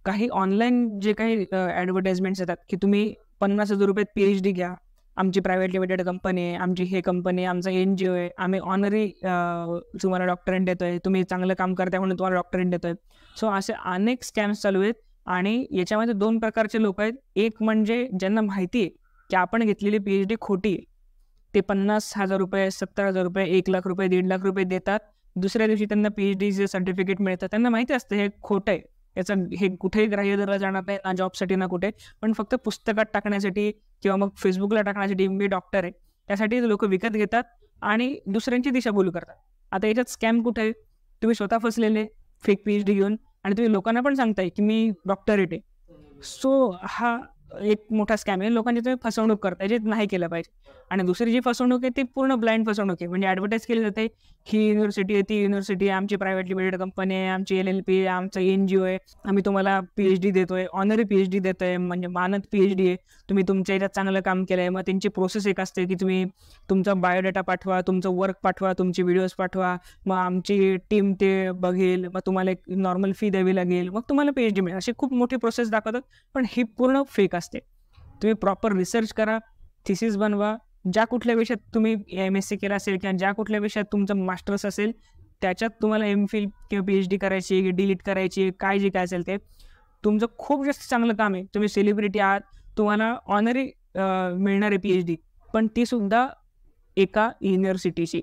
काही ऑनलाईन जे काही ॲडव्हर्टाइजमेंट्स येतात की तुम्ही 50,000 रुपयात PhD घ्या, आमची प्रायव्हेट लिमिटेड कंपनी आहे, आमची हे कंपनी आहे, आमचा NGO आहे, आम्ही ऑनरी तुम्हाला डॉक्टरेट देतोय, तुम्ही चांगलं काम करताय म्हणून तुम्हाला डॉक्टरेट देतोय. सो असे अनेक स्कॅम्स चालू आहेत आणि याच्यामध्ये 2 प्रकारचे लोक आहेत. एक म्हणजे ज्यांना माहिती आहे की आपण घेतलेली PhD खोटी आहे. ते 50,000 रुपये, 70,000 रुपये, 1,00,000 रुपये, 1.5 लाख रुपये देतात. दुसऱ्या दिवशी त्यांना PhDचे सर्टिफिकेट मिळतं. त्यांना माहिती असतं हे खोटं आहे. याचं हे कुठेही ग्राह्य धरलं जाणार नाही, ना जॉबसाठी ना कुठे. पण फक्त पुस्तकात टाकण्यासाठी किंवा मग Facebookला टाकण्यासाठी मी डॉक्टर आहे, त्यासाठी लोकं विकत घेतात आणि दुसऱ्यांची दिशाभूल करतात. आता याच्यात स्कॅम कुठे आहे? तुम्ही स्वतः फसलेले फेक PhD घेऊन आणि तुम्ही लोकांना पण सांगताय की मी डॉक्टरेट आहे. सो हा एक मोठा स्कॅम आहे. लोकांची तुम्ही फसवणूक करताय, जे नाही केलं पाहिजे. आणि दुसरी जी फसवणूक आहे ती पूर्ण ब्लाइंड फसवणूक आहे. म्हणजे ॲडव्हर्टाइज केली जाते, ही युनिव्हर्सिटी आहे, ती युनिव्हर्सिटी आहे, आमची प्रायव्हेट लिमिटेड कंपनी आहे, आमची LLP आहे, आमचं NGO आहे, आम्ही तुम्हाला PhD देतोय, ऑनरी PhD देतोय, म्हणजे मानद PhD आहे. तुम्ही तुमच्या याच्यात चांगलं काम केलं आहे. मग त्यांची प्रोसेस एक असते की तुम्ही तुमचा बायोडेटा पाठवा, तुमचं वर्क पाठवा, तुमचे व्हिडिओज पाठवा, मग आमची टीम ते बघेल, मग तुम्हाला एक नॉर्मल फी द्यावी लागेल, मग तुम्हाला PhD मिळेल. अशी खूप मोठी प्रोसेस दाखवतात, पण ही पूर्ण फेक असते. तुम्ही प्रॉपर रिसर्च करा, थिसिस बनवा, ज्या कुठल्या विषयात तुम्ही MSc केला असेल किंवा ज्या कुठल्या विषयात तुमचं मास्टर्स असेल त्याच्यात तुम्हाला MPhil किंवा PhD करायची, डिलीट करायची, काय जे काय असेल ते तुमचं खूप जास्त चांगलं काम आहे. तुम्ही सेलिब्रिटी आहात, तुम्हाला ऑनरी मिळणार आहे PhD, पण तीसुद्धा एका युनिव्हर्सिटीची.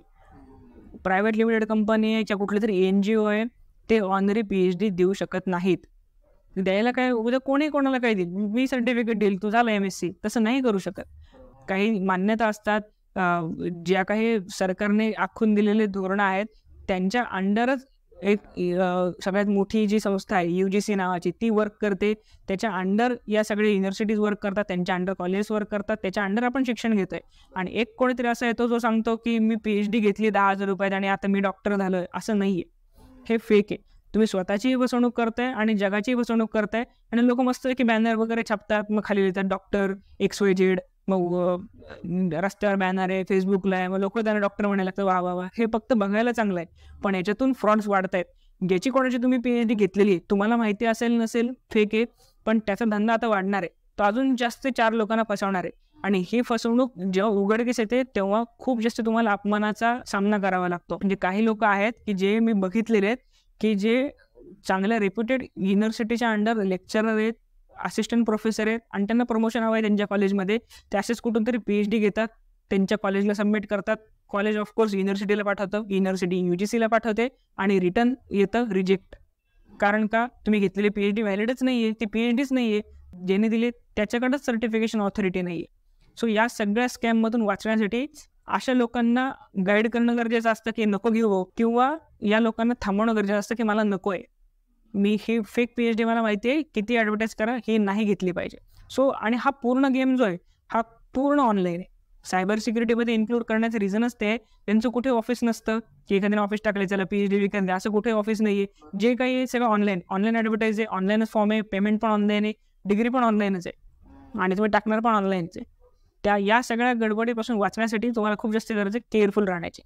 प्रायव्हेट लिमिटेड कंपनी आहे किंवा कुठली तरी NGO आहे, ते ऑनरी PhD देऊ शकत नाहीत. द्यायला काय, उद्या कोणी कोणाला काय देईल, मी सर्टिफिकेट देईल, तू झालं MSc, तसं नाही करू शकत. काही मान्यता असतात, ज्या काही सरकारने आखून दिलेले धोरणं आहेत त्यांच्या अंडरच एक सगळ्यात मोठी जी संस्था आहे UGC नावाची, ती वर्क करते. त्याच्या अंडर या सगळ्या युनिव्हर्सिटीज वर्क करतात, त्यांच्या अंडर कॉलेजेस वर्क करतात, त्याच्या अंडर आपण शिक्षण घेतोय. आणि एक कोणीतरी असा येतो जो सांगतो की मी PhD घेतली 10,000 रुपयात आणि आता मी डॉक्टर झालोय. असं नाही आहे, हे फेक आहे. तुम्ही स्वतःचीही फसवणूक करताय आणि जगाचीही फसवणूक करताय. आणि लोक मस्त की बॅनर वगैरे छापतात, मग खाली लिहितात डॉक्टर XYZ, मग रस्त्यावर बॅनर आहे, Facebookला आहे, मग लोक त्यांना डॉक्टर म्हणायला लागतं. वा वा वा, हे फक्त बघायला चांगलं आहे, पण याच्यातून फ्रॉड्स वाढत आहेत. ज्याची कोणाची तुम्ही PhD घेतलेली आहे, तुम्हाला माहिती असेल नसेल फेक आहे, पण त्याचा धंदा आता वाढणार आहे, तो अजून जास्त 4 लोकांना फसवणार आहे. आणि ही फसवणूक जेव्हा उघडकीस येते तेव्हा खूप जास्त तुम्हाला अपमानाचा सामना करावा लागतो. म्हणजे काही लोक आहेत की जे मी बघितलेले आहेत की जे चांगल्या रेप्युटेड युनिव्हर्सिटीच्या अंडर लेक्चरर आहेत, असिस्टंट प्रोफेसर आहेत आणि त्यांना प्रमोशन हवं आहे त्यांच्या कॉलेजमध्ये, ते असेच कुठून तरी PhD घेतात, त्यांच्या कॉलेजला सबमिट करतात. कॉलेज ऑफकोर्स युनिव्हर्सिटीला पाठवतं, युनिव्हर्सिटी UGCला पाठवते आणि रिटर्न येतं रिजेक्ट. कारण का, तुम्ही घेतलेली PhD व्हॅलिडच नाही आहे, ती PhDच नाही आहे. ज्याने दिले त्याच्याकडेच सर्टिफिकेशन ऑथॉरिटी नाही आहे. सो या सगळ्या स्कॅममधून वाचण्यासाठी अशा लोकांना गाईड करणं गरजेचं असतं की नको घेऊ, किंवा या लोकांना थांबवणं गरजेचं असतं की मला नको आहे, मी ही फेक PhD मला माहिती आहे, किती ॲडव्हर्टाईज करा, ही नाही घेतली पाहिजे. सो आणि हा पूर्ण गेम जो आहे हा पूर्ण ऑनलाईन आहे. सायबर सिक्युरिटीमध्ये इन्क्लूड करण्याचं रिझनच ते आहे, त्यांचं कुठे ऑफिस नसतं की एखाद्याने ऑफिस टाकले त्याला PhD विकत द्या, असं कुठे ऑफिस नाही आहे. जे काही आहे सगळं ऑनलाईन ॲडव्हर्टाईज आहे, ऑनलाईनच फॉर्म आहे, पेमेंट पण ऑनलाईन आहे, डिग्री पण ऑनलाईनच आहे आणि तुम्ही टाकणार पण ऑनलाईनच आहे. या सगळ्या गडबडीपासून वाचण्यासाठी तुम्हाला खूप जास्त गरज आहे केअरफुल राहण्याची.